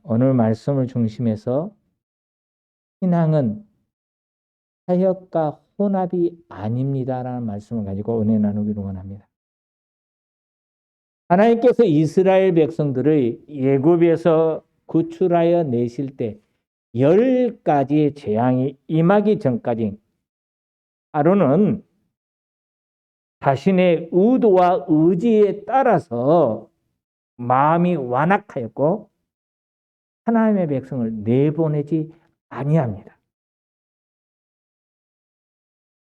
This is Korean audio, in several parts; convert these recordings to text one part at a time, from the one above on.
오늘 말씀을 중심해서 신앙은 타협과 혼합이 아닙니다라는 말씀을 가지고 은혜 나누기를 원합니다. 하나님께서 이스라엘 백성들의 애굽에서 구출하여 내실 때 10가지의 재앙이 임하기 전까지 하루는 자신의 의도와 의지에 따라서 마음이 완악하였고 하나님의 백성을 내보내지 아니합니다.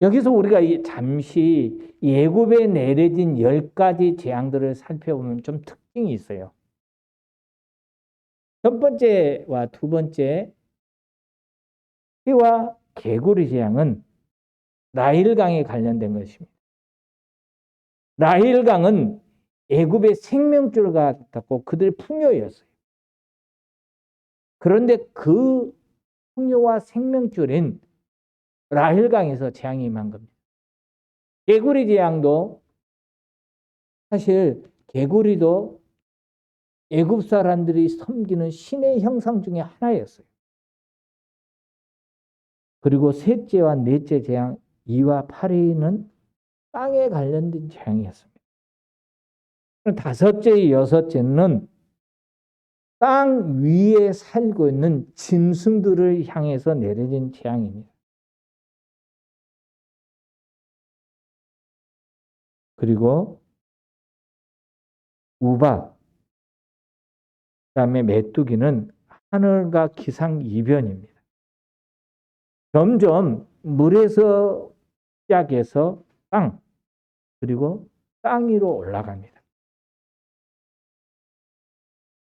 여기서 우리가 잠시 애굽에 내려진 10가지 재앙들을 살펴보면 좀 특징이 있어요. 첫 번째와 두 번째 해와 개구리 재앙은 나일강에 관련된 것입니다. 나일강은 애굽의 생명줄 같았고 그들의 풍요였어요. 그런데 그 풍요와 생명줄인 나일강에서 재앙이 임한 겁니다. 개구리 재앙도 사실 개구리도 애굽 사람들이 섬기는 신의 형상 중에 하나였어요. 그리고 셋째와 넷째 재앙 2와 8위는 땅에 관련된 재앙이었습니다. 다섯째, 여섯째는 땅 위에 살고 있는 짐승들을 향해서 내려진 재앙입니다. 그리고 우박, 그다음에 메뚜기는 하늘과 기상 이변입니다. 점점 물에서 시작해서 땅, 그리고 땅 위로 올라갑니다.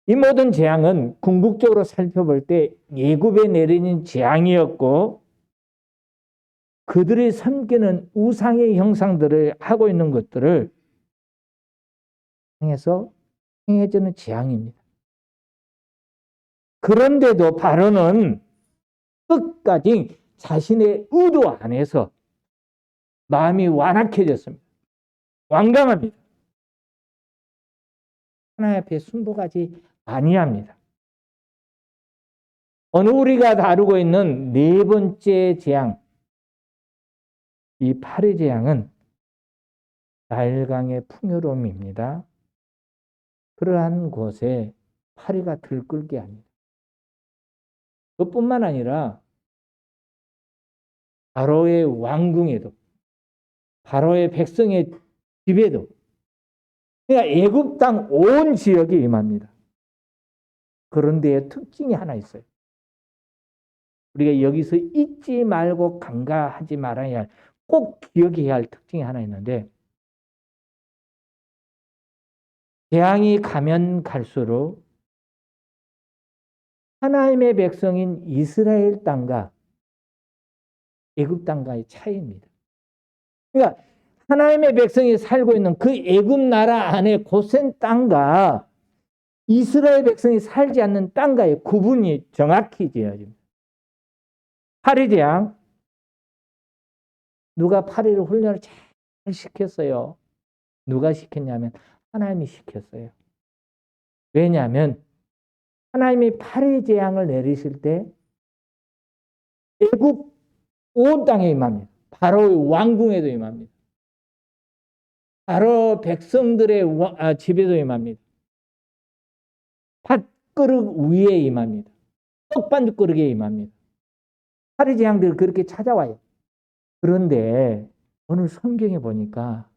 이 모든 재앙은 궁극적으로 살펴볼 때 애굽에 내리는 재앙이었고 그들이 섬기는 우상의 형상들을 하고 있는 것들을 향해서 행해지는 재앙입니다. 그런데도 바로는 끝까지 자신의 의도 안에서 마음이 완악해졌습니다. 완강합니다. 하나님 앞에 순복하지 아니합니다. 오늘 우리가 다루고 있는 네 번째 재앙, 이 8의 재앙은 나일강의 풍요로움입니다. 그러한 곳에 파리가 들끓게 합니다. 그뿐만 아니라 바로의 왕궁에도, 바로의 백성의 집에도, 그러니까 애굽 땅 온 지역에 임합니다. 그런데 특징이 하나 있어요. 우리가 여기서 잊지 말고 간과하지 말아야 할, 꼭 기억해야 할 특징이 하나 있는데, 재앙이 가면 갈수록 하나님의 백성인 이스라엘 땅과 애굽 땅과의 차이입니다. 그러니까 하나님의 백성이 살고 있는 그 애굽 나라 안에 고센 땅과 이스라엘 백성이 살지 않는 땅과의 구분이 정확히 지어집니다. 파리 재앙, 누가 파리를 훈련을 잘 시켰어요. 누가 시켰냐면 하나님이 시켰어요. 왜냐하면 하나님이 파리 재앙을 내리실 때 애굽 온 땅에 임합니다. 바로 왕궁에도 임합니다. 바로 백성들의 집에도 임합니다. 팥그릇 위에 임합니다. 떡반죽그릇에 임합니다. 파리 재앙들이 그렇게 찾아와요. 그런데 오늘 성경에 보니까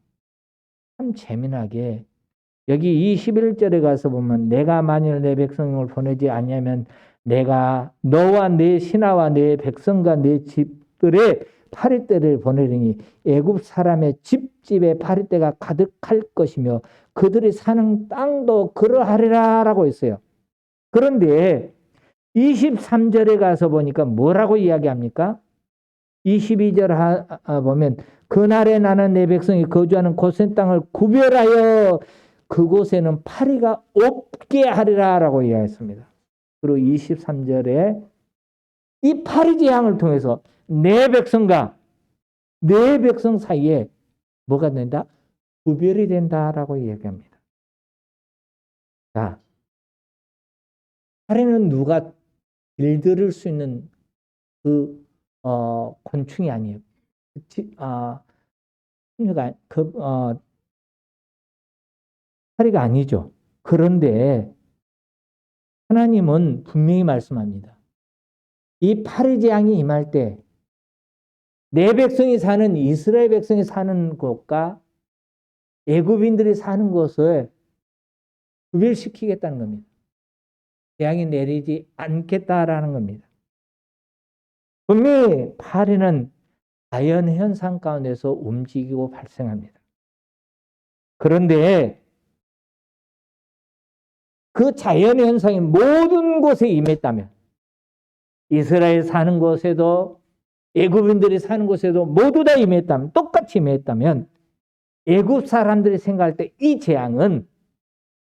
참 재미나게 여기 21절에 가서 보면 내가 만일 내 백성을 보내지 아니하면 내가 너와 내 신하와 내 백성과 내 집들의 파리떼를 보내리니 애굽 사람의 집집에 파리떼가 가득할 것이며 그들이 사는 땅도 그러하리라 라고 했어요. 그런데 23절에 가서 보니까 뭐라고 이야기합니까? 22절 보면 그날에 나는 내 백성이 거주하는 고센 땅을 구별하여 그곳에는 파리가 없게 하리라 라고 이야기했습니다. 그리고 23절에 이 파리 재앙을 통해서 내 백성과 내 백성 사이에 뭐가 된다? 구별이 된다라고 얘기합니다. 자, 파리는 누가 길들일 수 있는 그 곤충이 아니에요. 파리가 아니죠. 그런데 하나님은 분명히 말씀합니다. 이 파리 재앙이 임할 때 내 백성이 사는 이스라엘 백성이 사는 곳과 애굽인들이 사는 곳을 구별시키겠다는 겁니다. 재앙이 내리지 않겠다라는 겁니다. 분명히 파리는 자연 현상 가운데서 움직이고 발생합니다. 그런데 그 자연 현상이 모든 곳에 임했다면 이스라엘 사는 곳에도 애굽인들이 사는 곳에도 모두 다 임했다면 똑같이 임했다면 애굽 사람들이 생각할 때 이 재앙은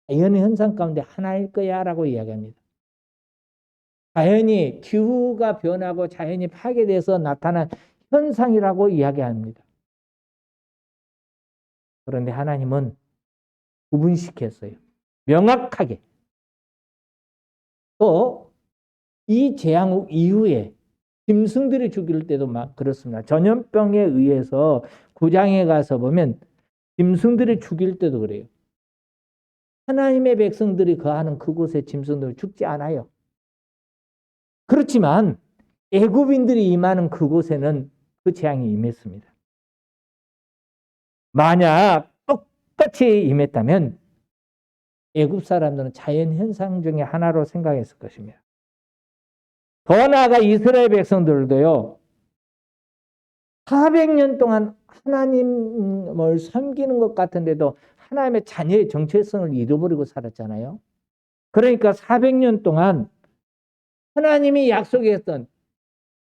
자연 현상 가운데 하나일 거야라고 이야기합니다. 자연이 기후가 변하고 자연이 파괴돼서 나타난 현상이라고 이야기합니다. 그런데 하나님은 구분시켰어요. 명확하게. 또 이 재앙 이후에 짐승들이 죽일 때도 막 그렇습니다. 전염병에 의해서 구장에 가서 보면 짐승들이 죽일 때도 그래요. 하나님의 백성들이 거하는 그곳에 짐승들 죽지 않아요. 그렇지만 애굽인들이 임하는 그곳에는 그 재앙이 임했습니다. 만약 똑같이 임했다면 애굽 사람들은 자연 현상 중에 하나로 생각했을 것입니다. 더 나아가 이스라엘 백성들도요. 400년 동안 하나님을 섬기는 것 같은데도 하나님의 자녀의 정체성을 잃어버리고 살았잖아요. 그러니까 400년 동안 하나님이 약속했던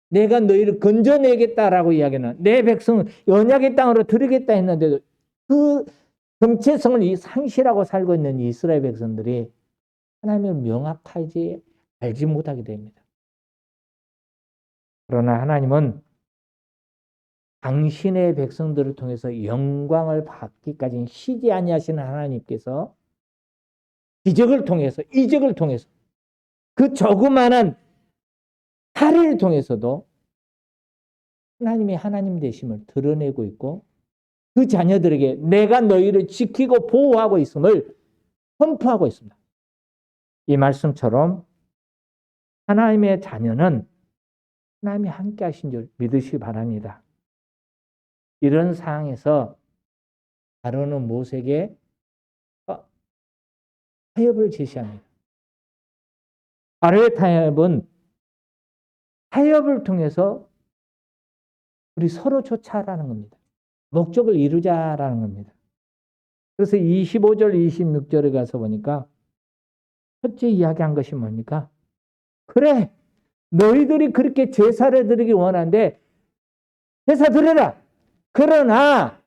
내가 너희를 건져내겠다라고 이야기는 내 백성을 언약의 땅으로 들이겠다 했는데도 그 정체성을 상실하고 살고 있는 이스라엘 백성들이 하나님을 명확하게 알지 못하게 됩니다. 그러나 하나님은 당신의 백성들을 통해서 영광을 받기까지는 쉬지 아니하시는 하나님께서 기적을 통해서 이적을 통해서 그 조그마한 사례를 통해서도 하나님의 하나님 되심을 드러내고 있고 그 자녀들에게 내가 너희를 지키고 보호하고 있음을 선포하고 있습니다. 이 말씀처럼 하나님의 자녀는 하나님이 함께 하신 줄 믿으시기 바랍니다. 이런 상황에서 바로는 모세에게 타협을 제시합니다. 바로의 타협은 타협을 통해서 우리 서로 조차라는 겁니다. 목적을 이루자라는 겁니다. 그래서 25절, 26절에 가서 보니까 첫째 이야기한 것이 뭡니까? 그래, 너희들이 그렇게 제사를 드리기 원하는데 제사 드려라. 그러나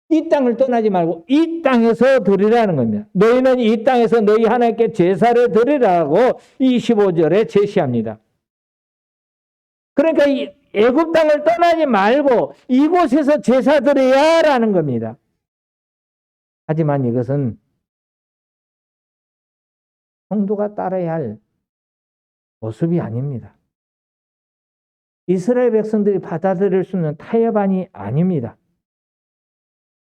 이 땅을 떠나지 말고 이 땅에서 드리라는 겁니다. 너희는 이 땅에서 너희 하나님께 제사를 드리라고 25절에 제시합니다. 그러니까 이 애굽 땅을 떠나지 말고 이곳에서 제사 드려야라는 겁니다. 하지만 이것은 성도가 따라야 할 모습이 아닙니다. 이스라엘 백성들이 받아들일 수 있는 타협안이 아닙니다.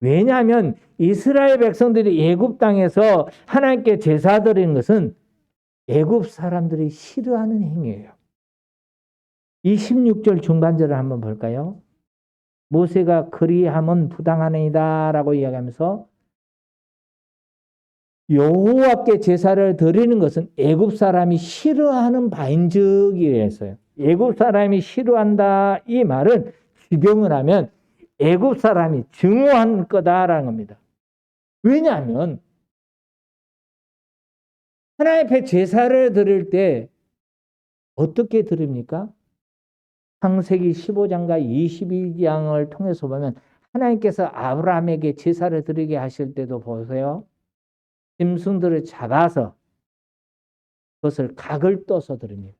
왜냐하면 이스라엘 백성들이 애굽 땅에서 하나님께 제사 드리는 것은 애굽 사람들이 싫어하는 행위예요. 26절 중반절을 한번 볼까요? 모세가 그리함은 부당하니이다 라고 이야기하면서 여호와께 제사를 드리는 것은 애굽 사람이 싫어하는 바인즉이랬어요. 애굽 사람이 싫어한다 이 말은 직역을 하면 애굽 사람이 증오한 거다라는 겁니다. 왜냐하면 하나님 앞에 제사를 드릴 때 어떻게 드립니까? 창세기 15장과 22장을 통해서 보면 하나님께서 아브라함에게 제사를 드리게 하실 때도 보세요. 짐승들을 잡아서 그것을 각을 떠서 드립니다.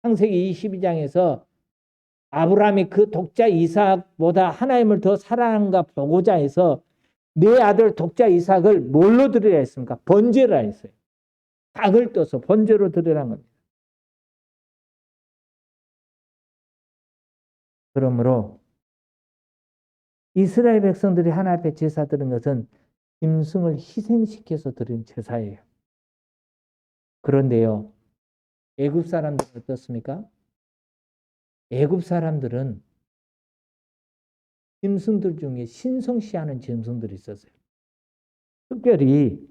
창세기 22장에서 아브라함이 그 독자 이삭보다 하나님을 더 사랑한가 보고자 해서 내 아들 독자 이삭을 뭘로 드리라 했습니까? 번제라 했어요. 닭을 떠서 번제로 드리라는 겁니다. 그러므로 이스라엘 백성들이 하나님 앞에 제사 드린 것은 짐승을 희생시켜서 드린 제사예요. 그런데요, 애굽 사람들은 어떻습니까? 애굽 사람들은 짐승들 중에 신성시하는 짐승들이 있었어요. 특별히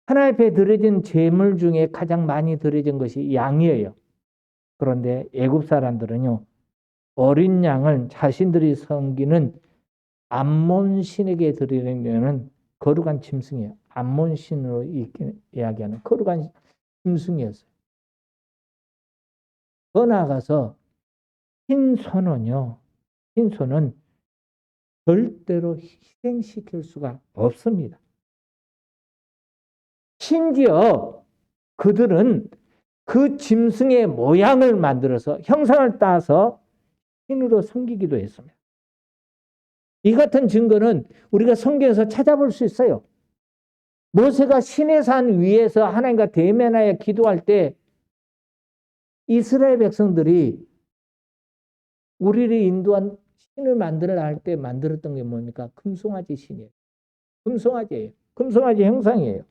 하나님 앞에 드려진 제물 중에 가장 많이 드려진 것이 양이에요. 그런데 애굽 사람들은요, 어린 양을 자신들이 섬기는 암몬 신에게 드리는 거룩한 짐승이에요. 암몬 신으로 이야기하는 거룩한 짐승이었어요. 더 나아가서 흰소는요, 흰소는 절대로 희생시킬 수가 없습니다. 심지어 그들은 그 짐승의 모양을 만들어서 형상을 따서 신으로 섬기기도 했습니다. 이 같은 증거는 우리가 성경에서 찾아볼 수 있어요. 모세가 시내 산 위에서 하나님과 대면하여 기도할 때 이스라엘 백성들이 우리를 인도한 신을 만들어 할 때 만들었던 게 뭡니까? 금송아지 신이에요. 금송아지예요. 금송아지 형상이에요.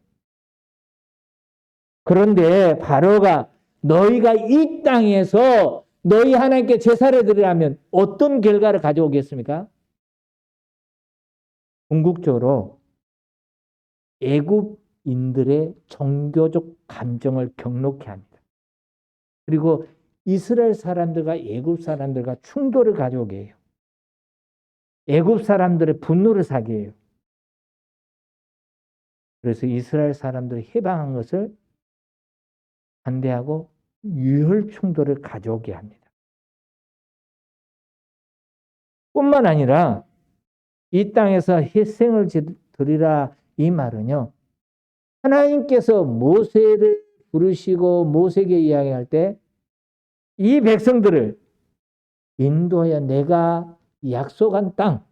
그런데 바로가 너희가 이 땅에서 너희 하나님께 제사를 드리려면 어떤 결과를 가져오겠습니까? 궁극적으로 애굽인들의 종교적 감정을 격노케 합니다. 그리고 이스라엘 사람들과 애굽 사람들과 충돌을 가져오게 해요. 애굽 사람들의 분노를 사게 해요. 그래서 이스라엘 사람들이 해방한 것을 반대하고 유혈 충돌을 가져오게 합니다. 뿐만 아니라 이 땅에서 희생을 드리라 이 말은요. 하나님께서 모세를 부르시고 모세에게 이야기할 때 이 백성들을 인도하여 내가 약속한 땅,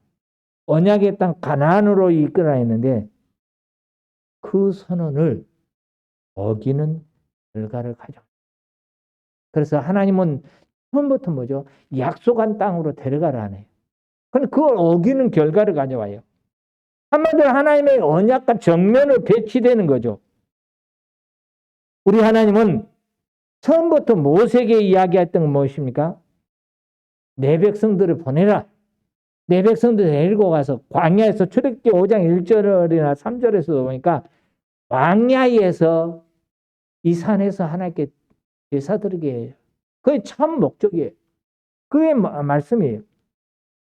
언약의 땅 가나안으로 이끌어야 했는데 그 선언을 어기는 결과를 가져. 그래서 하나님은 처음부터 뭐죠? 약속한 땅으로 데려가라 하네요. 그런데 그걸 어기는 결과를 가져와요. 한마디로 하나님의 언약과 정면을 배치되는 거죠. 우리 하나님은 처음부터 모세에게 이야기했던 건 무엇입니까? 내 백성들을 보내라. 내 백성들을 데리고 가서 광야에서 출애굽기 5장 1절이나 3절에서 보니까 광야에서 이 산에서 하나님께 제사 드리게 해요. 그게 참 목적이에요. 그게 말씀이에요.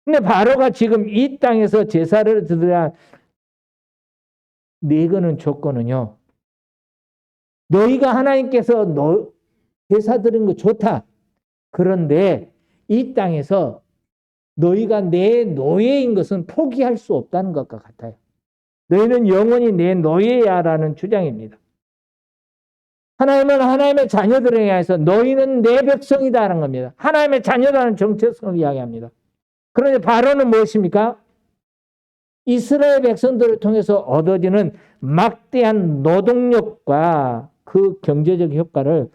근데 바로가 지금 이 땅에서 제사를 드려야 네 거는 조건은요. 너희가 하나님께서 제사 드린 거 좋다. 그런데 이 땅에서 너희가 내 노예인 것은 포기할 수 없다는 것과 같아요. 너희는 영원히 내 노예야라는 주장입니다. 하나님은 하나님의 자녀들에 의해서 너희는 내 백성이다라는 겁니다. 하나님의 자녀라는 정체성을 이야기합니다. 그런데 바로는 무엇입니까? 이스라엘 백성들을 통해서 얻어지는 막대한 노동력과 그 경제적 효과를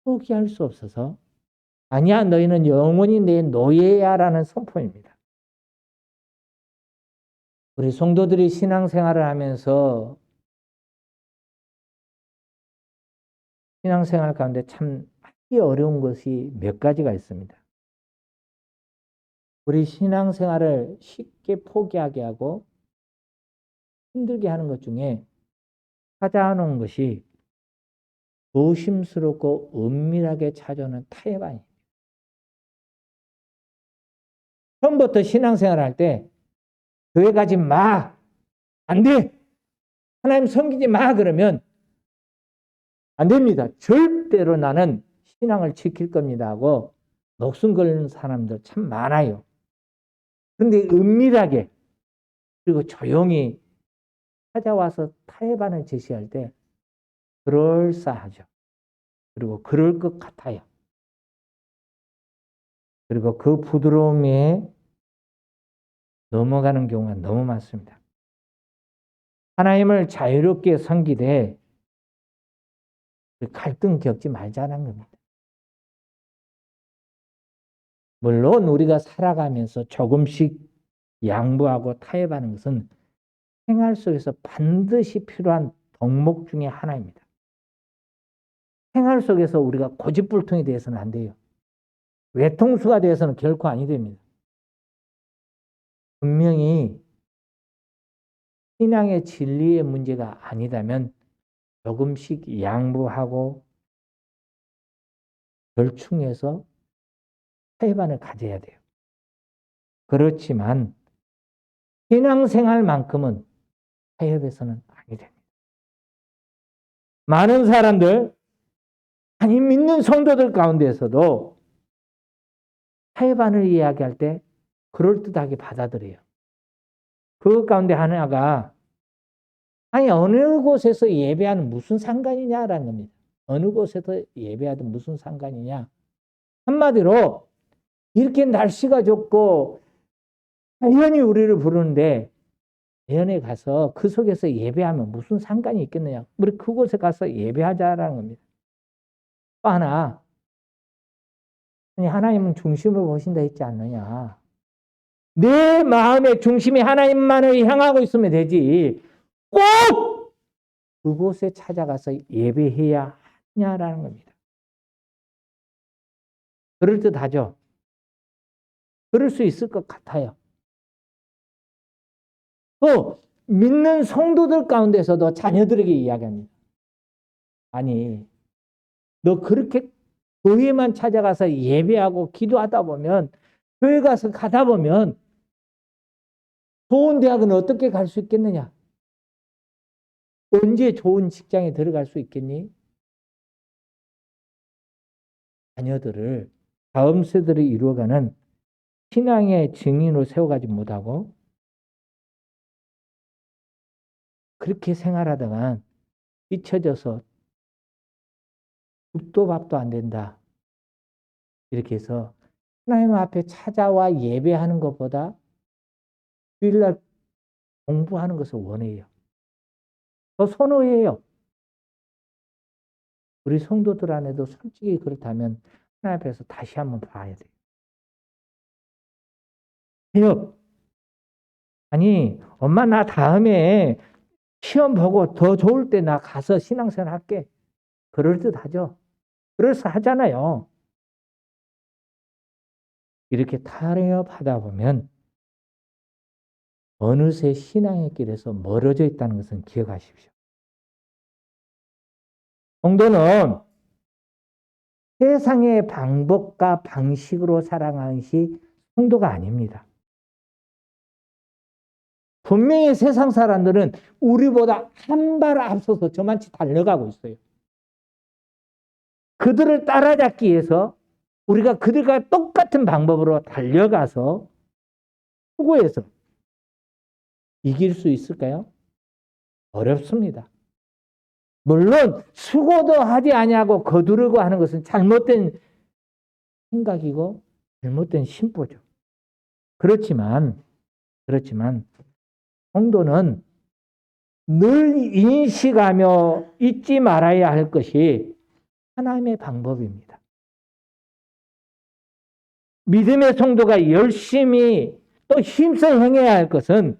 포기할 수 없어서 아니야 너희는 영원히 내 노예야라는 선포입니다. 우리 성도들이 신앙생활을 하면서 신앙생활 가운데 참 하기 어려운 것이 몇 가지가 있습니다. 우리 신앙생활을 쉽게 포기하게 하고 힘들게 하는 것 중에 찾아오는 것이 조심스럽고 은밀하게 찾아오는 타협아입니다. 처음부터 신앙생활 할 때 교회 가지 마. 안 돼. 하나님 섬기지 마. 그러면 안 됩니다. 절대로 나는 신앙을 지킬 겁니다 하고 목숨 걸리는 사람들 참 많아요. 그런데 은밀하게 그리고 조용히 찾아와서 타협안을 제시할 때 그럴싸하죠. 그리고 그럴 것 같아요. 그리고 그 부드러움에 넘어가는 경우가 너무 많습니다. 하나님을 자유롭게 섬기되 갈등 겪지 말자는 겁니다. 물론 우리가 살아가면서 조금씩 양보하고 타협하는 것은 생활 속에서 반드시 필요한 덕목 중에 하나입니다. 생활 속에서 우리가 고집불통이 되어서는 안 돼요. 외통수가 되어서는 결코 아니 됩니다. 분명히 신앙의 진리의 문제가 아니다면 조금씩 양보하고 절충해서 타협안을 가져야 돼요. 그렇지만 신앙생활만큼은 타협해서는 아니 됩니다. 많은 사람들, 아니 믿는 성도들 가운데에서도 타협안을 이야기할 때 그럴듯하게 받아들여요. 그 가운데 하나가 아니 어느 곳에서 예배하는 무슨 상관이냐라는 겁니다. 어느 곳에서 예배하든 무슨 상관이냐. 한마디로 이렇게 날씨가 좋고 자연이 우리를 부르는데 자연에 가서 그 속에서 예배하면 무슨 상관이 있겠느냐. 우리 그곳에 가서 예배하자라는 겁니다. 또 하나, 하나님은 중심을 보신다 했지 않느냐. 내 마음의 중심이 하나님만을 향하고 있으면 되지. 꼭 그곳에 찾아가서 예배해야 하냐라는 겁니다. 그럴듯하죠? 그럴 수 있을 것 같아요. 또 믿는 성도들 가운데서도 자녀들에게 이야기합니다. 아니, 너 그렇게 교회만 찾아가서 예배하고 기도하다 보면 교회 가서 가다 보면 좋은 대학은 어떻게 갈 수 있겠느냐? 언제 좋은 직장에 들어갈 수 있겠니? 자녀들을 다음 세대를 이루어가는 신앙의 증인으로 세워가지 못하고 그렇게 생활하다가 잊혀져서 국도 밥도 안 된다. 이렇게 해서 하나님 앞에 찾아와 예배하는 것보다 주일날 공부하는 것을 원해요. 더 선호해요. 우리 성도들 안에도 솔직히 그렇다면 하나님 앞에서 다시 한번 봐야 돼요. 해요. 아니, 엄마 나 다음에 시험 보고 더 좋을 때 나 가서 신앙생활 할게. 그럴듯하죠. 그래서 하잖아요. 이렇게 타협하다 보면 어느새 신앙의 길에서 멀어져 있다는 것은 기억하십시오. 성도는 세상의 방법과 방식으로 살아가는 것이 성도가 아닙니다. 분명히 세상 사람들은 우리보다 한 발 앞서서 저만치 달려가고 있어요. 그들을 따라잡기 위해서 우리가 그들과 똑같은 방법으로 달려가서 수고해서 이길 수 있을까요? 어렵습니다. 물론 수고도 하지 아니하고 거두려고 하는 것은 잘못된 생각이고 잘못된 심보죠. 그렇지만 성도는 늘 인식하며 잊지 말아야 할 것이 하나님의 방법입니다. 믿음의 성도가 열심히 또 힘써 행해야 할 것은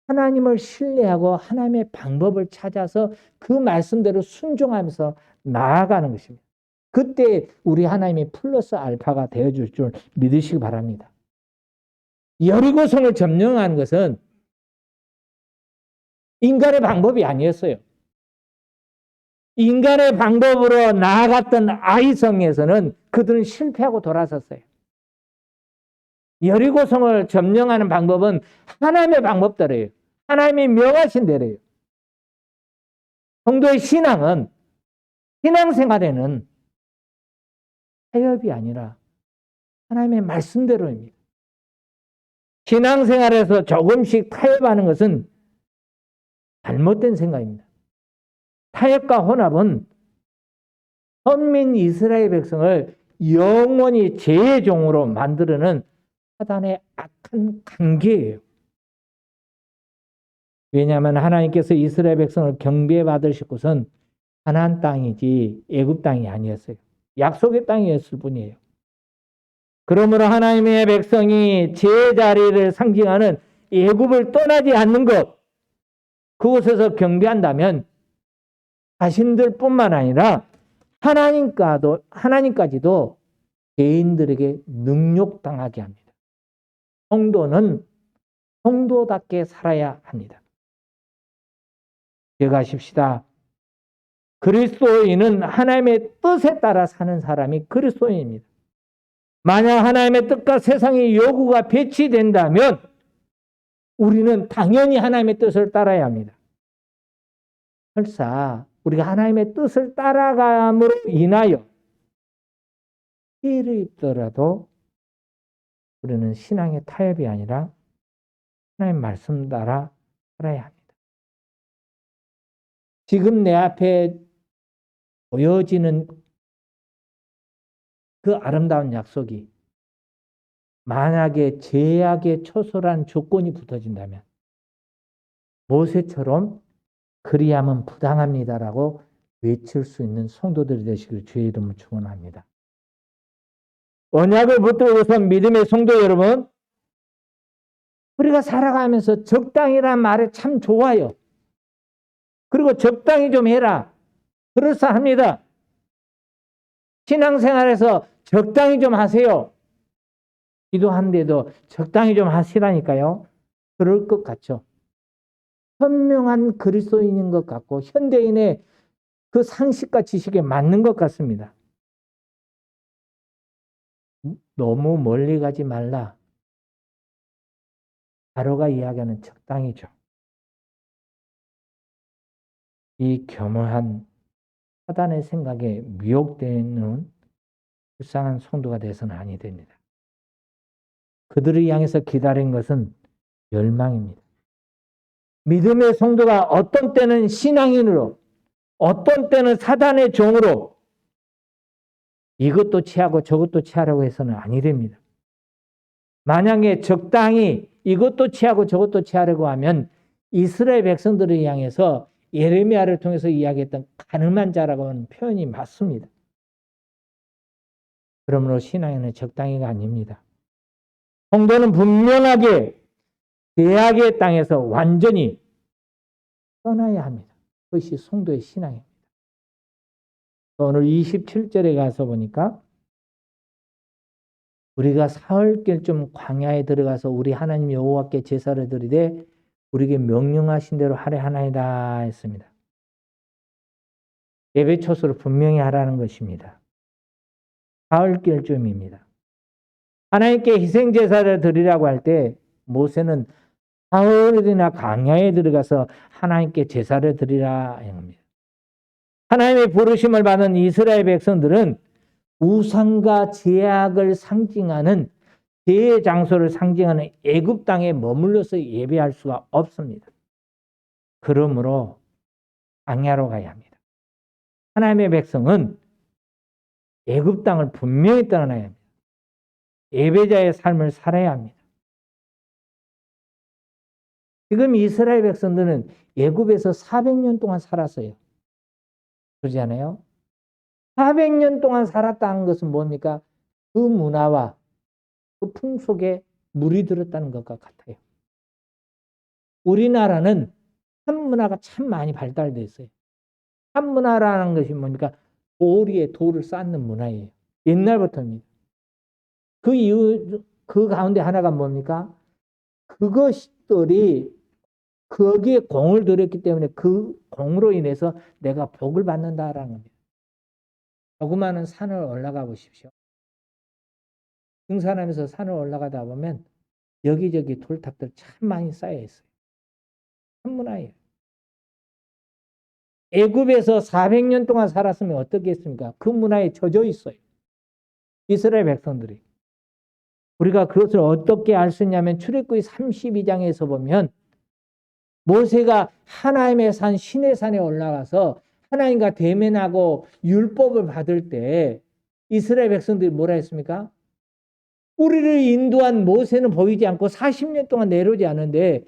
하나님을 신뢰하고 하나님의 방법을 찾아서 그 말씀대로 순종하면서 나아가는 것입니다. 그때 우리 하나님이 플러스 알파가 되어줄 줄 믿으시기 바랍니다. 여리고성을 점령하는 것은 인간의 방법이 아니었어요. 인간의 방법으로 나아갔던 아이성에서는 그들은 실패하고 돌아섰어요. 여리고성을 점령하는 방법은 하나님의 방법대로예요. 하나님이 명하신 대로예요. 성도의 신앙은, 신앙생활에는 타협이 아니라 하나님의 말씀대로입니다. 신앙생활에서 조금씩 타협하는 것은 잘못된 생각입니다. 타협과 혼합은 선민 이스라엘 백성을 영원히 죄의 종으로 만드는 사단의 악한 관계예요. 왜냐하면 하나님께서 이스라엘 백성을 경배받으실 곳은 가나안 땅이지 애굽 땅이 아니었어요. 약속의 땅이었을 뿐이에요. 그러므로 하나님의 백성이 제자리를 상징하는 애굽을 떠나지 않는 것, 그곳에서 경배한다면 자신들뿐만 아니라 하나님까지도 개인들에게 능욕당하게 합니다. 성도는 성도답게 살아야 합니다. 기억하십시다. 그리스도인은 하나님의 뜻에 따라 사는 사람이 그리스도인입니다. 만약 하나님의 뜻과 세상의 요구가 배치된다면 우리는 당연히 하나님의 뜻을 따라야 합니다. 설사 우리가 하나님의 뜻을 따라감으로 인하여 피해를 입더라도 우리는 신앙의 타협이 아니라 하나님 말씀 따라 살아야 합니다. 지금 내 앞에 보여지는 그 아름다운 약속이 만약에 제약의 처절한 조건이 붙어진다면 모세처럼 그리하면 부당합니다라고 외칠 수 있는 성도들이 되시길 주의 이름으로 축원합니다. 언약을 붙들고서 믿음의 성도 여러분, 우리가 살아가면서 적당이란 말이 참 좋아요. 그리고 적당히 좀 해라. 그럴싸합니다. 신앙생활에서 적당히 좀 하세요. 기도하는데도 적당히 좀 하시라니까요. 그럴 것 같죠. 현명한 그리스도인인 것 같고 현대인의 그 상식과 지식에 맞는 것 같습니다. 너무 멀리 가지 말라. 바로가 이야기하는 적당히죠. 이 겸허한 사단의 생각에 미혹되는 불쌍한 성도가 되어서는 아니 됩니다. 그들을 향해서 기다린 것은 멸망입니다. 믿음의 성도가 어떤 때는 신앙인으로, 어떤 때는 사단의 종으로 이것도 취하고 저것도 취하려고 해서는 아니 됩니다. 만약에 적당히 이것도 취하고 저것도 취하려고 하면 이스라엘 백성들을 향해서 예레미야를 통해서 이야기했던 가늠한 자라고 하는 표현이 맞습니다. 그러므로 신앙에는 적당히가 아닙니다. 성도는 분명하게 죄악의 땅에서 완전히 떠나야 합니다. 그것이 성도의 신앙입니다. 오늘 27절에 가서 보니까 우리가 사흘길쯤 광야에 들어가서 우리 하나님 여호와께 제사를 드리되 우리에게 명령하신 대로 하려 하나이다 했습니다. 예배 초소를 분명히 하라는 것입니다. 사흘길쯤입니다. 하나님께 희생 제사를 드리라고 할 때 모세는 사흘이나 광야에 들어가서 하나님께 제사를 드리라 합니다. 하나님의 부르심을 받은 이스라엘 백성들은 우상과 제약을 상징하는 제의 장소를 상징하는 애굽 땅에 머물러서 예배할 수가 없습니다. 그러므로 광야로 가야 합니다. 하나님의 백성은 애굽 땅을 분명히 떠나야 합니다. 예배자의 삶을 살아야 합니다. 지금 이스라엘 백성들은 애굽에서 400년 동안 살았어요. 그러지 않아요? 400년 동안 살았다는 것은 뭡니까? 그 문화와 그 풍속에 물이 들었다는 것과 같아요. 우리나라는 한문화가 참 많이 발달되어 있어요. 한문화라는 것이 뭡니까? 돌 위에 돌을 쌓는 문화예요. 옛날부터입니다. 그 이유, 그 가운데 하나가 뭡니까? 그것들이 거기에 공을 들였기 때문에 그 공으로 인해서 내가 복을 받는다라는 겁니다. 조그마한 산을 올라가 보십시오. 등산하면서 산을 올라가다 보면 여기저기 돌탑들 참 많이 쌓여 있어요. 한문화예요. 애굽에서 400년 동안 살았으면 어떻겠습니까? 그 문화에 젖어 있어요. 이스라엘 백성들이. 우리가 그것을 어떻게 알 수 있냐면 출애굽기 32장에서 보면 모세가 하나님의 산 시내산에 올라가서 하나님과 대면하고 율법을 받을 때 이스라엘 백성들이 뭐라 했습니까? 우리를 인도한 모세는 보이지 않고 40년 동안 내려오지 않는데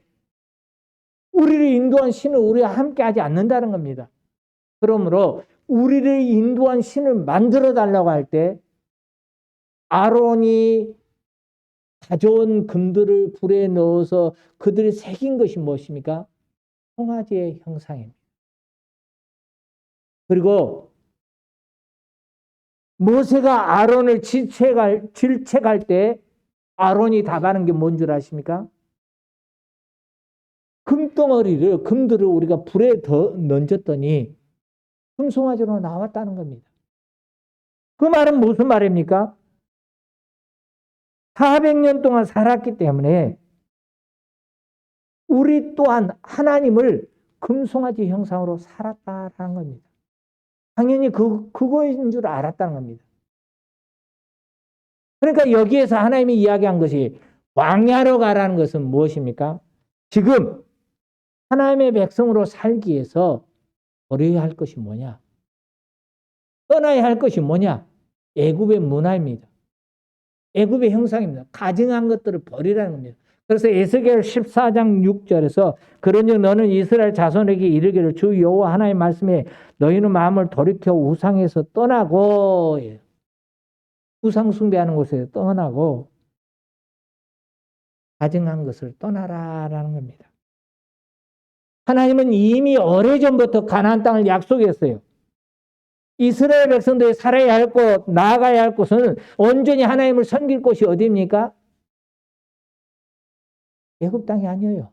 우리를 인도한 신은 우리와 함께 하지 않는다는 겁니다. 그러므로 우리를 인도한 신을 만들어 달라고 할 때 아론이 가져온 금들을 불에 넣어서 그들이 새긴 것이 무엇입니까? 송아지의 형상입니다. 그리고 모세가 아론을 질책할 때 아론이 답하는 게 뭔 줄 아십니까? 금들을 우리가 불에 더 던졌더니 금송아지로 나왔다는 겁니다. 그 말은 무슨 말입니까? 400년 동안 살았기 때문에 우리 또한 하나님을 금송아지 형상으로 살았다라는 겁니다. 당연히 그거인 줄 알았다는 겁니다. 그러니까 여기에서 하나님이 이야기한 것이 광야로 가라는 것은 무엇입니까? 지금 하나님의 백성으로 살기 위해서 버려야 할 것이 뭐냐? 떠나야 할 것이 뭐냐? 애굽의 문화입니다. 애굽의 형상입니다. 가증한 것들을 버리라는 겁니다. 그래서 에스겔 14장 6절에서 그런즉 너는 이스라엘 자손에게 이르기를 주 여호와 하나님의 말씀에 너희는 마음을 돌이켜 우상에서 떠나고 우상 숭배하는 곳에서 떠나고 가증한 것을 떠나라라는 겁니다. 하나님은 이미 오래전부터 가나안 땅을 약속했어요. 이스라엘 백성들이 살아야 할 곳, 나아가야 할 곳은 온전히 하나님을 섬길 곳이 어디입니까? 애굽 땅이 아니에요.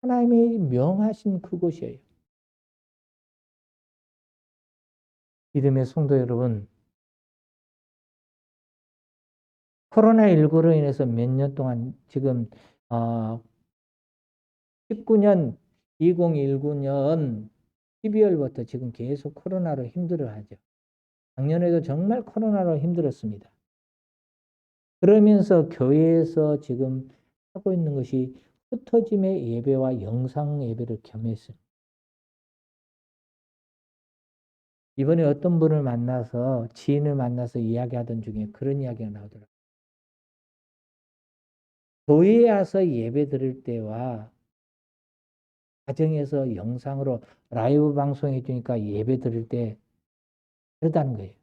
하나님이 명하신 그곳이에요. 믿음의 성도 여러분, 코로나19로 인해서 몇 년 동안 지금 19년, 2019년 12월부터 지금 계속 코로나로 힘들어하죠. 작년에도 정말 코로나로 힘들었습니다. 그러면서 교회에서 지금 하고 있는 것이 흩어짐의 예배와 영상 예배를 겸했습니다. 이번에 어떤 분을 만나서 지인을 만나서 이야기하던 중에 그런 이야기가 나오더라고요. 교회에 와서 예배 드릴 때와 가정에서 영상으로 라이브 방송해 주니까 예배 드릴 때 다르다는 거예요.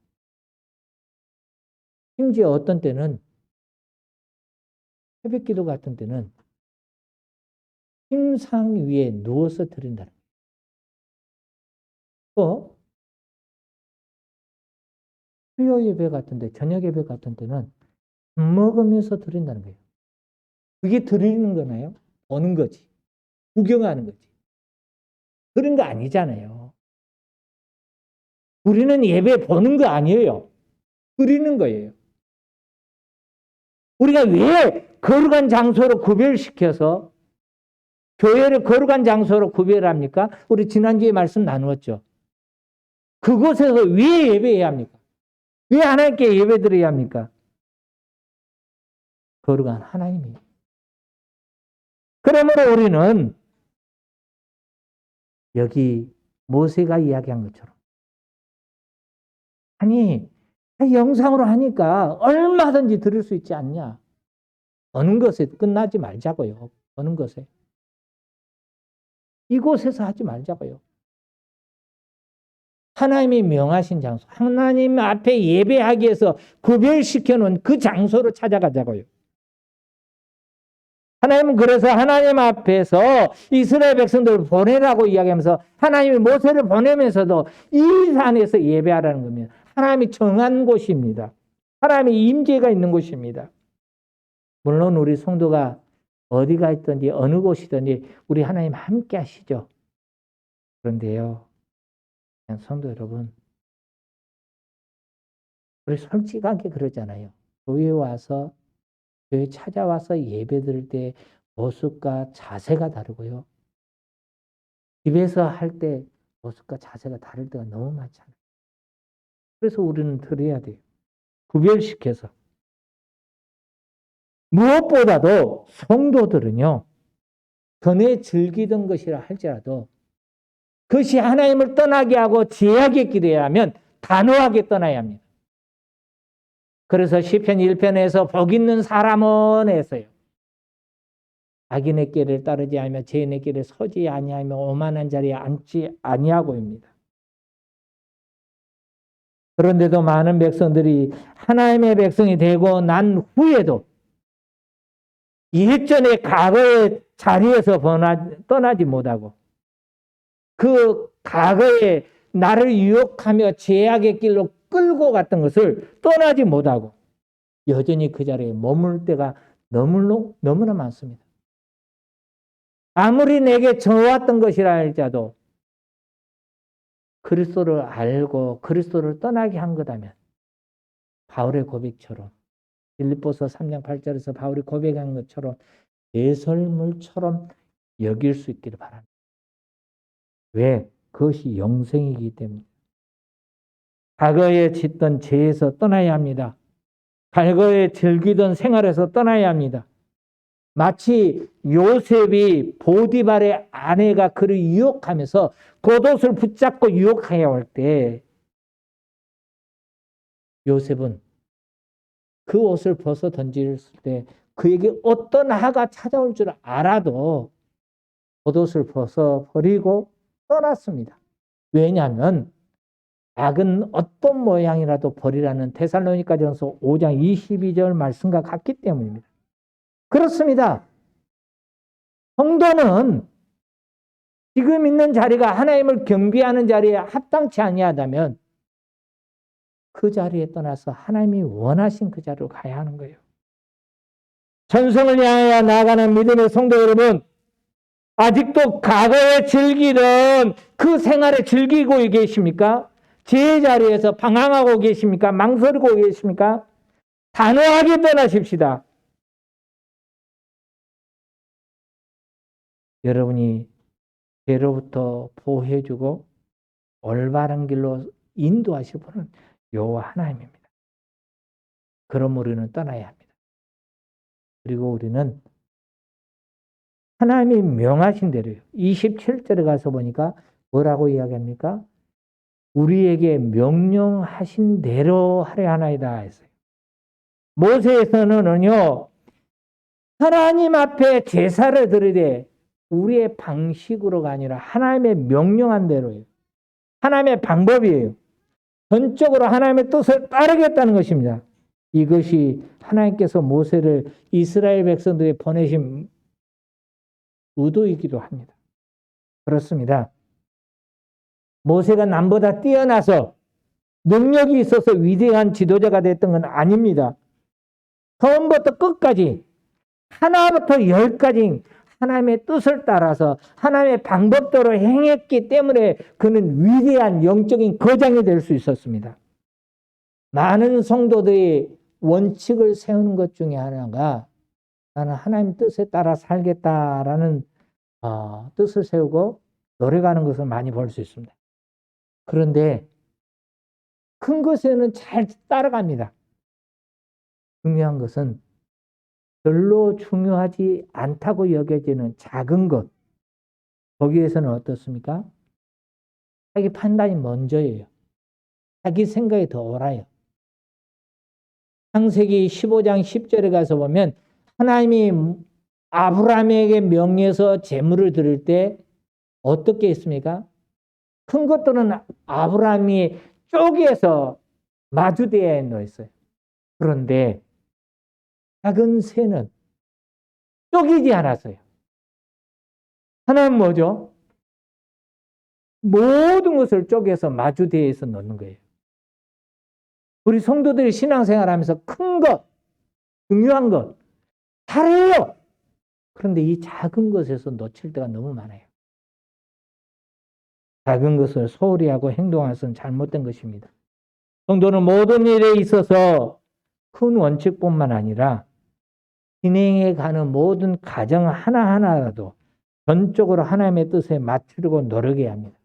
심지어 어떤 때는 새벽기도 같은 때는 침상 위에 누워서 드린다는 거예요. 또 수요 예배 같은데 저녁 예배 같은 때는 밥 먹으면서 드린다는 거예요. 그게 드리는 거나요? 보는 거지. 구경하는 거지. 그런 거 아니잖아요. 우리는 예배 보는 거 아니에요. 드리는 거예요. 우리가 왜 거룩한 장소로 구별시켜서 교회를 거룩한 장소로 구별합니까? 우리 지난주에 말씀 나누었죠. 그곳에서 왜 예배해야 합니까? 왜 하나님께 예배드려야 합니까? 거룩한 하나님이. 그러므로 우리는 여기 모세가 이야기한 것처럼 아니 영상으로 하니까 얼마든지 들을 수 있지 않냐. 어느 것에 끝나지 말자고요. 어느 것에. 이곳에서 하지 말자고요. 하나님이 명하신 장소, 하나님 앞에 예배하기 위해서 구별시켜 놓은 그 장소로 찾아가자고요. 하나님은 그래서 하나님 앞에서 이스라엘 백성들을 보내라고 이야기하면서 하나님이 모세를 보내면서도 이 산에서 예배하라는 겁니다. 하나님이 정한 곳입니다. 하나님의 임재가 있는 곳입니다. 물론 우리 성도가 어디가 있든지 어느 곳이든지 우리 하나님 함께 하시죠. 그런데요, 성도 여러분, 우리 솔직하게 그러잖아요. 교회 와서 교회 찾아와서 예배 드릴 때 모습과 자세가 다르고요. 집에서 할 때 모습과 자세가 다를 때가 너무 많잖아요. 그래서 우리는 드려야 돼요. 구별시켜서. 무엇보다도 성도들은요. 전에 즐기던 것이라 할지라도 그것이 하나님을 떠나게 하고 죄악에 기대야 하면 단호하게 떠나야 합니다. 그래서 시편 1편에서 복 있는 사람은 했어요. 악인의 길을 따르지 아니하며 죄인의 길에 서지 아니하며 오만한 자리에 앉지 아니하고입니다. 그런데도 많은 백성들이 하나님의 백성이 되고 난 후에도 예전의 과거의 자리에서 떠나지 못하고 그 과거에 나를 유혹하며 죄악의 길로 끌고 갔던 것을 떠나지 못하고 여전히 그 자리에 머물 때가 너무나 많습니다. 아무리 내게 좋았던 것이라 할지라도 그리스도를 알고 그리스도를 떠나게 한 거다면 바울의 고백처럼 빌립보서 3장 8절에서 바울이 고백한 것처럼 배설물처럼 여길 수 있기를 바랍니다. 왜? 그것이 영생이기 때문에. 과거에 짓던 죄에서 떠나야 합니다. 과거에 즐기던 생활에서 떠나야 합니다. 마치 요셉이 보디발의 아내가 그를 유혹하면서 겉옷을 붙잡고 유혹하여 올 때 요셉은 그 옷을 벗어 던졌을 때 그에게 어떤 하가 찾아올 줄 알아도 겉옷을 벗어 버리고 떠났습니다. 왜냐하면 악은 어떤 모양이라도 버리라는 데살로니가전서 5장 22절 말씀과 같기 때문입니다. 그렇습니다. 성도는 지금 있는 자리가 하나님을 경배하는 자리에 합당치 아니하다면 그 자리에 떠나서 하나님이 원하신 그 자리로 가야 하는 거예요. 전성을 향하여 나아가는 믿음의 성도 여러분, 아직도 과거에 즐기던 그 생활에 즐기고 계십니까? 제 자리에서 방황하고 계십니까? 망설이고 계십니까? 단호하게 떠나십시다. 여러분이 죄로부터 보호해주고 올바른 길로 인도하실 분은 여호와 하나님입니다. 그럼 우리는 떠나야 합니다. 그리고 우리는 하나님이 명하신 대로요. 27절에 가서 보니까 뭐라고 이야기합니까? 우리에게 명령하신 대로 하려 하나이다 했어요. 모세에서는요, 하나님 앞에 제사를 드리되 우리의 방식으로가 아니라 하나님의 명령한 대로예요. 하나님의 방법이에요. 전적으로 하나님의 뜻을 따르겠다는 것입니다. 이것이 하나님께서 모세를 이스라엘 백성들이 보내신 의도이기도 합니다. 그렇습니다. 모세가 남보다 뛰어나서 능력이 있어서 위대한 지도자가 됐던 건 아닙니다. 처음부터 끝까지 하나부터 열까지 하나님의 뜻을 따라서 하나님의 방법대로 행했기 때문에 그는 위대한 영적인 거장이 될 수 있었습니다. 많은 성도들이 원칙을 세우는 것 중에 하나가 나는 하나님 뜻에 따라 살겠다라는 뜻을 세우고 노력하는 것을 많이 볼 수 있습니다. 그런데 큰 것에는 잘 따라갑니다. 중요한 것은 별로 중요하지 않다고 여겨지는 작은 것, 거기에서는 어떻습니까? 자기 판단이 먼저예요. 자기 생각이 더 옳아요. 창세기 15장 10절에 가서 보면 하나님이 아브라함에게 명해서 제물을 드릴 때 어떻게 했습니까? 큰 것들은 아브라함이 쪼개서 마주대에 놓였어요. 그런데 작은 새는 쪼개지 않았어요. 하나는 뭐죠? 모든 것을 쪼개서 마주대에서 놓는 거예요. 우리 성도들이 신앙생활하면서 큰 것, 중요한 것, 잘해요. 그런데 이 작은 것에서 놓칠 때가 너무 많아요. 작은 것을 소홀히 하고 행동하는 것은 잘못된 것입니다. 성도는 모든 일에 있어서 큰 원칙뿐만 아니라 진행해 가는 모든 과정 하나하나라도 전적으로 하나님의 뜻에 맞추려고 노력해야 합니다.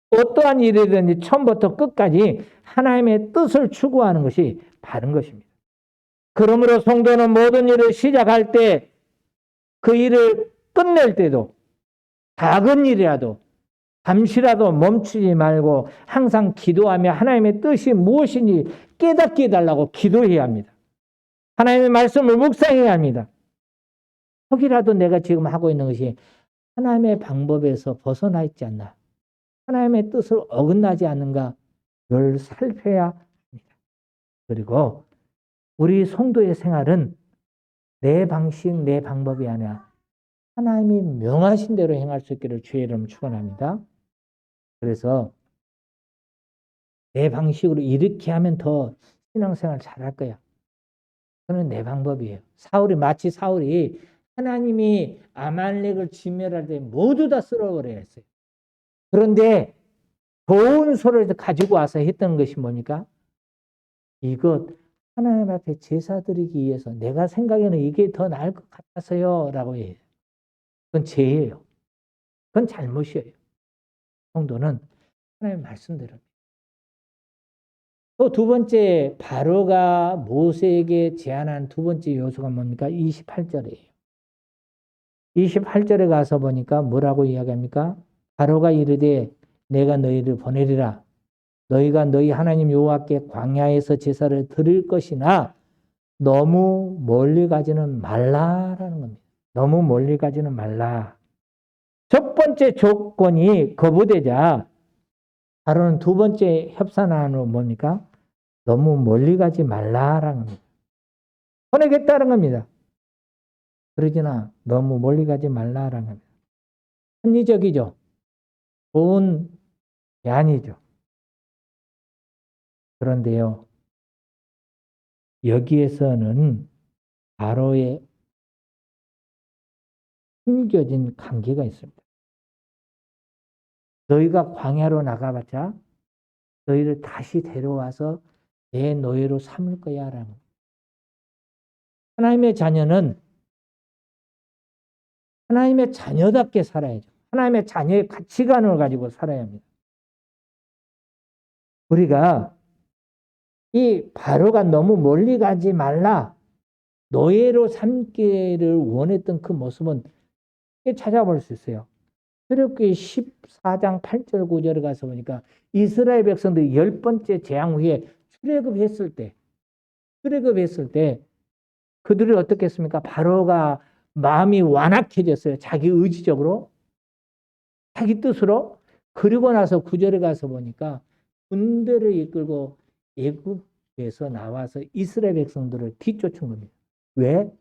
어떠한 일이든지 처음부터 끝까지 하나님의 뜻을 추구하는 것이 바른 것입니다. 그러므로 성도는 모든 일을 시작할 때 그 일을 끝낼 때도 작은 일이라도 잠시라도 멈추지 말고 항상 기도하며 하나님의 뜻이 무엇인지 깨닫게 해달라고 기도해야 합니다. 하나님의 말씀을 묵상해야 합니다. 혹이라도 내가 지금 하고 있는 것이 하나님의 방법에서 벗어나 있지 않나, 하나님의 뜻을 어긋나지 않는가, 늘 살펴야 합니다. 그리고 우리 성도의 생활은 내 방식, 내 방법이 아니라 하나님이 명하신 대로 행할 수 있기를 주의 이름으로 축원합니다. 그래서 내 방식으로 이렇게 하면 더 신앙생활 잘할 거야. 그건 내 방법이에요. 마치 사울이 하나님이 아말렉을 진멸할 때 모두 다 쓸어버려야 했어요. 그런데 좋은 소리를 가지고 와서 했던 것이 뭡니까? 이것 하나님 앞에 제사 드리기 위해서 내가 생각에는 이게 더 나을 것 같아서요 라고 해요. 그건 죄예요. 그건 잘못이에요. 성도는 하나님 말씀대로. 또 두 번째, 바로가 모세에게 제안한 두 번째 요소가 뭡니까? 28절이에요. 28절에 가서 보니까 뭐라고 이야기합니까? 바로가 이르되 내가 너희를 보내리라. 너희가 너희 하나님 여호와께 광야에서 제사를 드릴 것이나 너무 멀리 가지는 말라라는 겁니다. 너무 멀리 가지는 말라. 첫 번째 조건이 거부되자 바로는 두 번째 협상안으로 뭡니까? 너무 멀리 가지 말라라는 겁니다. 보내겠다는 겁니다. 그러지나 너무 멀리 가지 말라라는 겁니다. 합리적이죠. 좋은 제안이죠. 그런데요, 여기에서는 바로의 숨겨진 관계가 있습니다. 너희가 광야로 나가봤자 너희를 다시 데려와서 내 노예로 삼을 거야 라는 겁니다. 하나님의 자녀는 하나님의 자녀답게 살아야죠. 하나님의 자녀의 가치관을 가지고 살아야 합니다. 우리가 이 바로가 너무 멀리 가지 말라, 노예로 삼기를 원했던 그 모습은 찾아볼 수 있어요. 출애굽기 14장 8절 9절에 가서 보니까 이스라엘 백성들이 10번째 재앙 후에 출애굽했을 때 그들이 어떻게 했습니까? 바로가 마음이 완악해졌어요. 자기 의지적으로, 자기 뜻으로. 그리고 나서 9절에 가서 보니까 군대를 이끌고 애굽에서 나와서 이스라엘 백성들을 뒤쫓은 겁니다. 왜?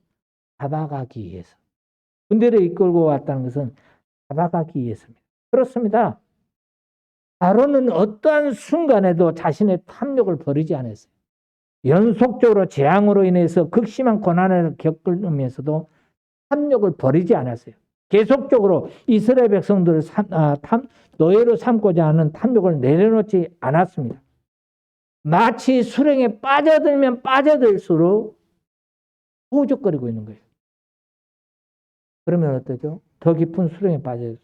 잡아가기 위해서. 군대를 이끌고 왔다는 것은 잡아가기 위해서입니다. 그렇습니다. 바로는 어떠한 순간에도 자신의 탐욕을 버리지 않았어요. 연속적으로 재앙으로 인해서 극심한 고난을 겪으면서도 탐욕을 버리지 않았어요. 계속적으로 이스라엘 백성들을 노예로 삼고자 하는 탐욕을 내려놓지 않았습니다. 마치 수렁에 빠져들면 빠져들수록 호적거리고 있는 거예요. 그러면 어떠죠? 더 깊은 수렁에 빠져들죠.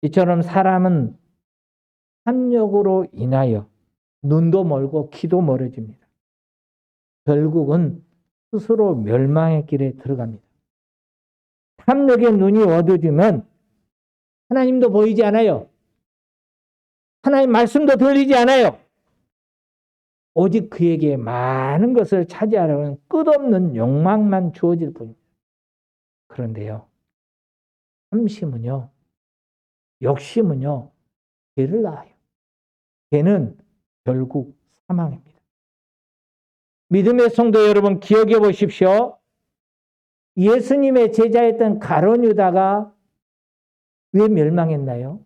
이처럼 사람은 탐욕으로 인하여 눈도 멀고 귀도 멀어집니다. 결국은 스스로 멸망의 길에 들어갑니다. 탐욕의 눈이 어두워지면 하나님도 보이지 않아요. 하나님 말씀도 들리지 않아요. 오직 그에게 많은 것을 차지하려는 끝없는 욕망만 주어질 뿐입니다. 그런데요, 탐심은요, 욕심은요, 죄를 낳아요. 죄는 결국 사망입니다. 믿음의 성도 여러분, 기억해 보십시오. 예수님의 제자였던 가룟 유다가 왜 멸망했나요?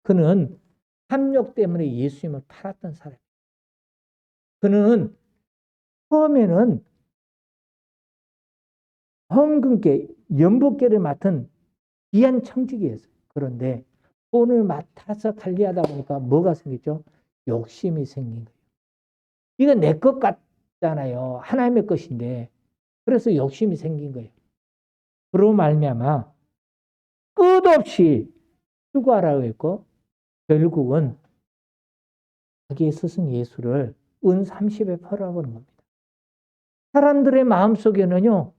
그는 탐욕 때문에 예수님을 팔았던 사람이에요. 그는 처음에는 헌금계, 연복계를 맡은 귀한 청직이었어요. 그런데 돈을 맡아서 관리하다 보니까 뭐가 생겼죠? 욕심이 생긴 거예요. 이거 내 것 같잖아요. 하나님의 것인데. 그래서 욕심이 생긴 거예요. 그로 말미암아 끝없이 수고하라고 했고 결국은 자기의 스승 예수를 은 30에 팔아버린 겁니다. 사람들의 마음속에는요,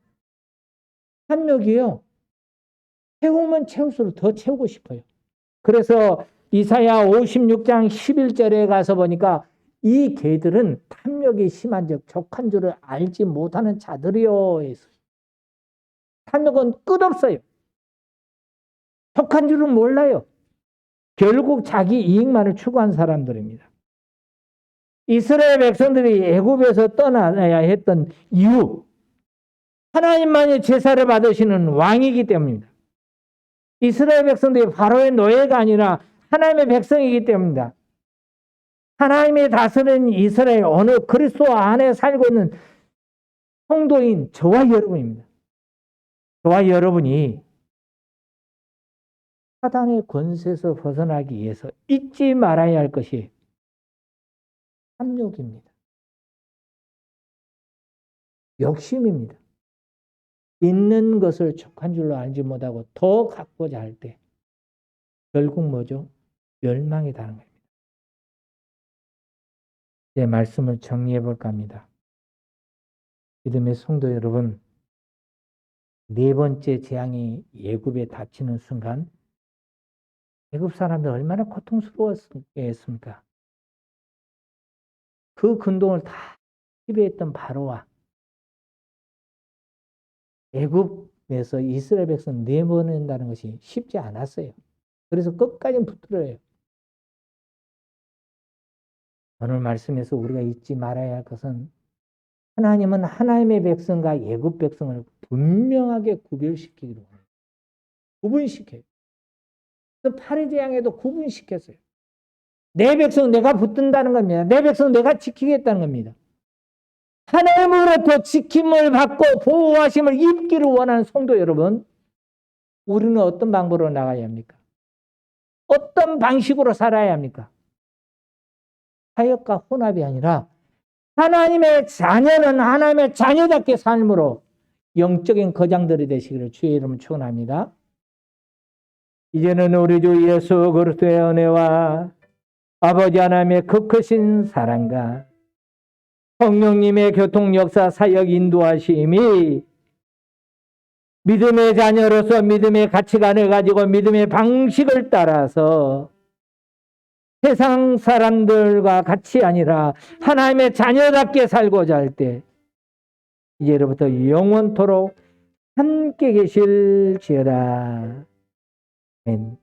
탐욕이요, 채우면 채울수록 더 채우고 싶어요. 그래서 이사야 56장 11절에 가서 보니까 이 개들은 탐욕이 심한 적 족한 줄을 알지 못하는 자들이요. 탐욕은 끝없어요. 족한 줄은 몰라요. 결국 자기 이익만을 추구한 사람들입니다. 이스라엘 백성들이 애굽에서 떠나야 했던 이유, 하나님만이 제사를 받으시는 왕이기 때문입니다. 이스라엘 백성들이 바로의 노예가 아니라 하나님의 백성이기 때문입니다. 하나님의 다스리는 이스라엘 어느 그리스도 안에 살고 있는 성도인 저와 여러분입니다. 저와 여러분이 사단의 권세에서 벗어나기 위해서 잊지 말아야 할 것이 탐욕입니다. 욕심입니다. 있는 것을 족한 줄로 알지 못하고 더 갖고자 할 때 결국 뭐죠? 멸망이 다는 겁니다. 제 말씀을 정리해 볼까 합니다. 믿음의 성도 여러분, 네 번째 재앙이 애굽에 닥치는 순간 애굽 사람들 얼마나 고통스러웠겠습니까? 그 근동을 다 지배했던 바로와 애굽에서 이스라엘 백성 내보낸다는 것이 쉽지 않았어요. 그래서 끝까지 붙들어요. 오늘 말씀에서 우리가 잊지 말아야 할 것은 하나님은 하나님의 백성과 애굽 백성을 분명하게 구별시키기로 합니다. 구분시켜요. 그 파리제왕에도 구분시켰어요. 내 백성은 내가 붙든다는 겁니다. 내 백성은 내가 지키겠다는 겁니다. 하나님으로부터 지킴을 받고 보호하심을 입기를 원하는 성도 여러분, 우리는 어떤 방법으로 나가야 합니까? 어떤 방식으로 살아야 합니까? 타협과 혼합이 아니라 하나님의 자녀는 하나님의 자녀답게 삶으로 영적인 거장들이 되시기를 주의 이름으로 축원합니다. 이제는 우리 주 예수 그리스도의 은혜와 아버지 하나님의 그 크신 사랑과 성령님의 교통 역사 사역 인도하심이 믿음의 자녀로서 믿음의 가치관을 가지고 믿음의 방식을 따라서 세상 사람들과 같이 아니라 하나님의 자녀답게 살고자 할 때 이제로부터 영원토록 함께 계실지어다. 아멘.